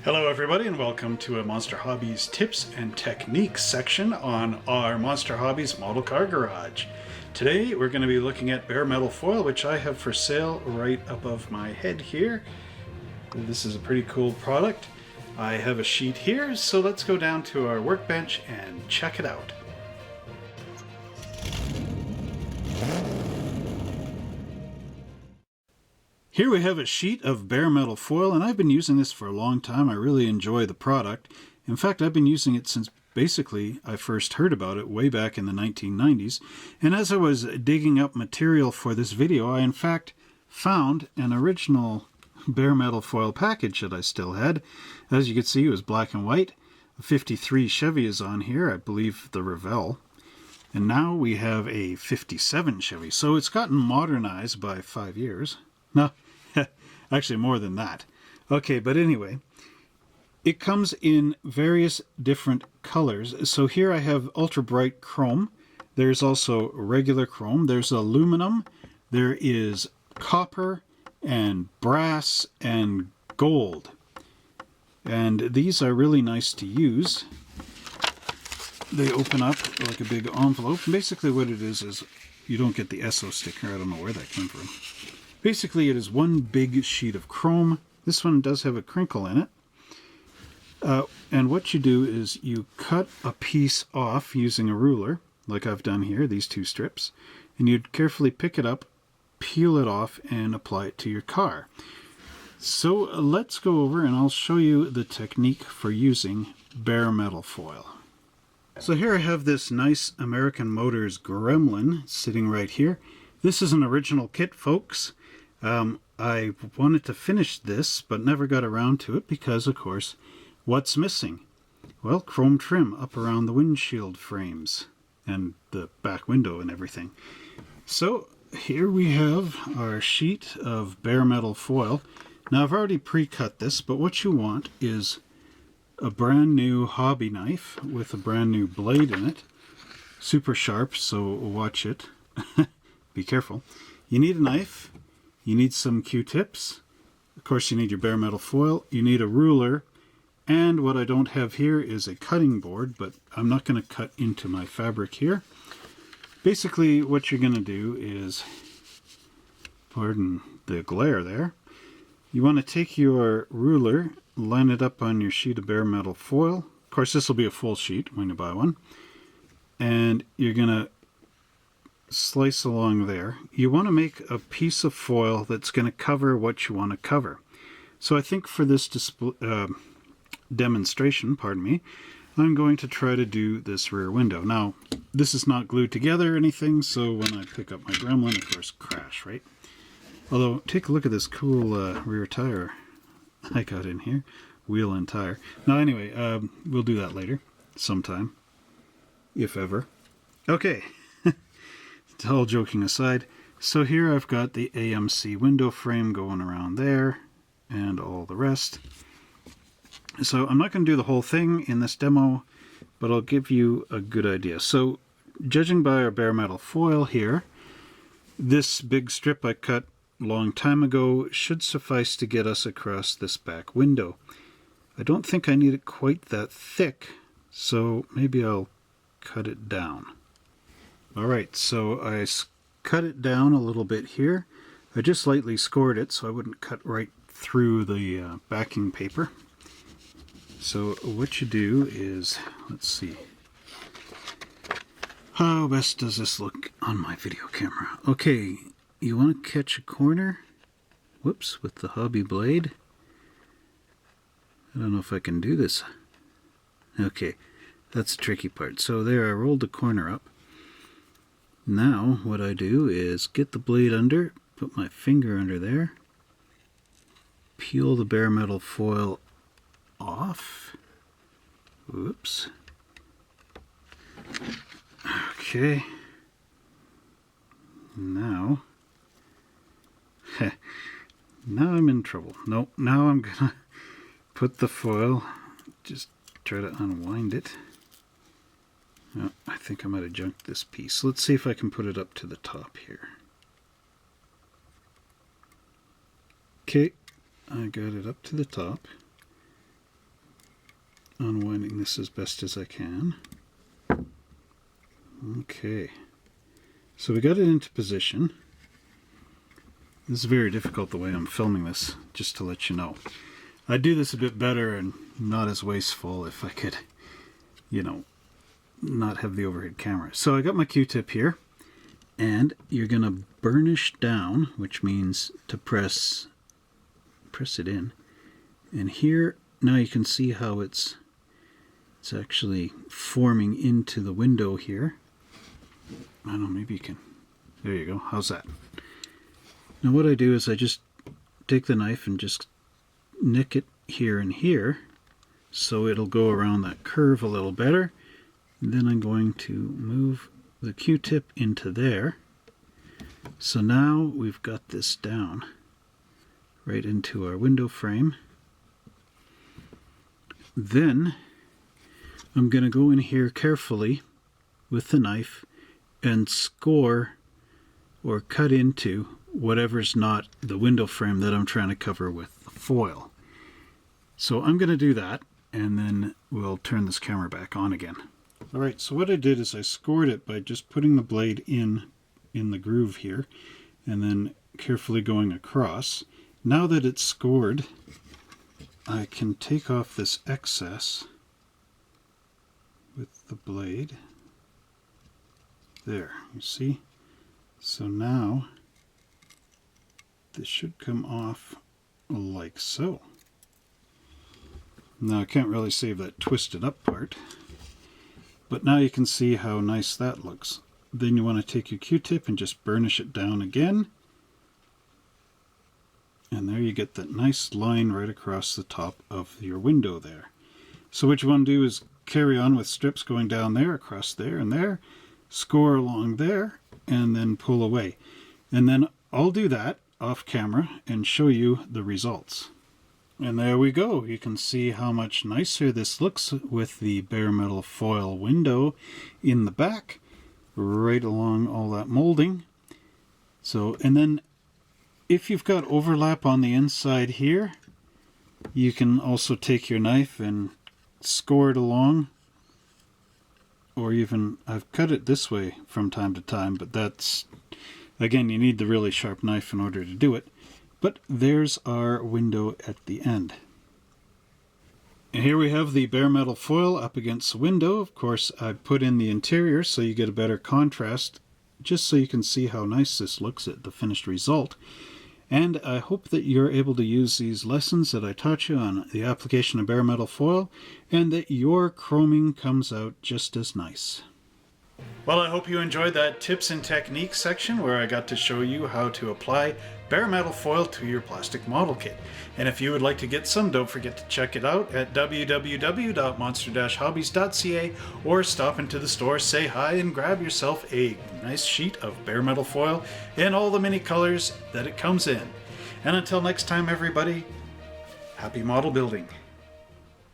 Hello everybody and welcome to a Monster Hobbies tips and techniques section on our Monster Hobbies model car garage. Today we're going to be looking at bare metal foil, which I have for sale right above my head here. This is a pretty cool product. I have a sheet here, so let's go down to our workbench and check it out. Here we have a sheet of bare metal foil, and I've been using this for a long time. I really enjoy the product. In fact, I've been using it since basically I first heard about it way back in the 1990s. And as I was digging up material for this video, I in fact found an original bare metal foil package that I still had. As you can see, it was black and white. A 53 Chevy is on here, I believe the Revell. And now we have a 57 Chevy. So it's gotten modernized by 5 years. No. Actually, more than that. Okay, but anyway, it comes in various different colors. So here I have ultra bright chrome. There's also regular chrome. There's aluminum. There is copper and brass and gold. And these are really nice to use. They open up like a big envelope. Basically what it is you don't get the SO sticker. I don't know where that came from. Basically, it is one big sheet of chrome. This one does have a crinkle in it. And what you do is you cut a piece off using a ruler, like I've done here, these two strips, and you'd carefully pick it up, peel it off, and apply it to your car. So let's go over and I'll show you the technique for using bare metal foil. So here I have this nice American Motors Gremlin sitting right here. This is an original kit, folks. I wanted to finish this, but never got around to it because, of course, what's missing? Well, chrome trim up around the windshield frames and the back window and everything. So here we have our sheet of bare metal foil. Now I've already pre-cut this, but what you want is a brand new hobby knife with a brand new blade in it. Super sharp, so watch it. Be careful. You need a knife. You need some Q-tips. Of course, you need your bare metal foil. You need a ruler. And what I don't have here is a cutting board, but I'm not going to cut into my fabric here. Basically, what you're going to do is, pardon the glare there, you want to take your ruler, line it up on your sheet of bare metal foil. Of course, this will be a full sheet when you buy one. And you're going to slice along there. You want to make a piece of foil that's going to cover what you want to cover. So I think for this demonstration, pardon me, I'm going to try to do this rear window. Now, this is not glued together or anything, so when I pick up my Gremlin, of course, crash, right? Although, take a look at this cool rear tire I got in here. Wheel and tire. Now, anyway, we'll do that later, sometime, if ever. Okay. All joking aside, so here I've got the AMC window frame going around there and all the rest. So I'm not going to do the whole thing in this demo, but I'll give you a good idea. So judging by our bare metal foil here, this big strip I cut a long time ago should suffice to get us across this back window. I don't think I need it quite that thick, so maybe I'll cut it down. Alright, so I cut it down a little bit here. I just lightly scored it so I wouldn't cut right through the backing paper. So what you do is, let's see, how best does this look on my video camera? Okay, you want to catch a corner, whoops, with the hobby blade. I don't know if I can do this. Okay, that's the tricky part. So there, I rolled the corner up. Now what I do is get the blade under, put my finger under there, peel the bare metal foil off. Oops. Okay. Now I'm in trouble. Nope, now I'm gonna put the foil, just try to unwind it. Oh, I think I might have junked this piece. Let's see if I can put it up to the top here. Okay, I got it up to the top. unwinding this as best as I can. Okay, so we got it into position. This is very difficult the way I'm filming this, just to let you know. I'd do this a bit better and not as wasteful if I could, you know, not have the overhead camera. So I got my Q-tip here, and you're going to burnish down, which means to press it in. And here, now you can see how it's actually forming into the window here. I don't know, maybe you can, there you go, how's that? Now what I do is I just take the knife and just nick it here and here, so it'll go around that curve a little better. And then I'm going to move the Q-tip into there. So now we've got this down right into our window frame. Then I'm going to go in here carefully with the knife and score or cut into whatever's not the window frame that I'm trying to cover with the foil. So I'm going to do that, and then we'll turn this camera back on again. Alright, so what I did is I scored it by just putting the blade in the groove here and then carefully going across. Now that it's scored, I can take off this excess with the blade. There, you see? So now this should come off like so. Now I can't really save that twisted up part, but now you can see how nice that looks. Then you want to take your Q-tip and just burnish it down again. And there you get that nice line right across the top of your window there. So what you want to do is carry on with strips going down there, across there and there, score along there, and then pull away. And then I'll do that off camera and show you the results. And there we go. You can see how much nicer this looks with the bare metal foil window in the back, right along all that molding. So, and then if you've got overlap on the inside here, you can also take your knife and score it along. Or even, I've cut it this way from time to time, but that's, again, you need the really sharp knife in order to do it. But there's our window at the end. And here we have the bare metal foil up against the window. Of course, I put in the interior so you get a better contrast, just so you can see how nice this looks at the finished result. And I hope that you're able to use these lessons that I taught you on the application of bare metal foil, and that your chroming comes out just as nice. Well, I hope you enjoyed that tips and techniques section where I got to show you how to apply bare metal foil to your plastic model kit. And if you would like to get some, don't forget to check it out at www.monster-hobbies.ca, or stop into the store, say hi, and grab yourself a nice sheet of bare metal foil in all the many colors that it comes in. And until next time, everybody, happy model building.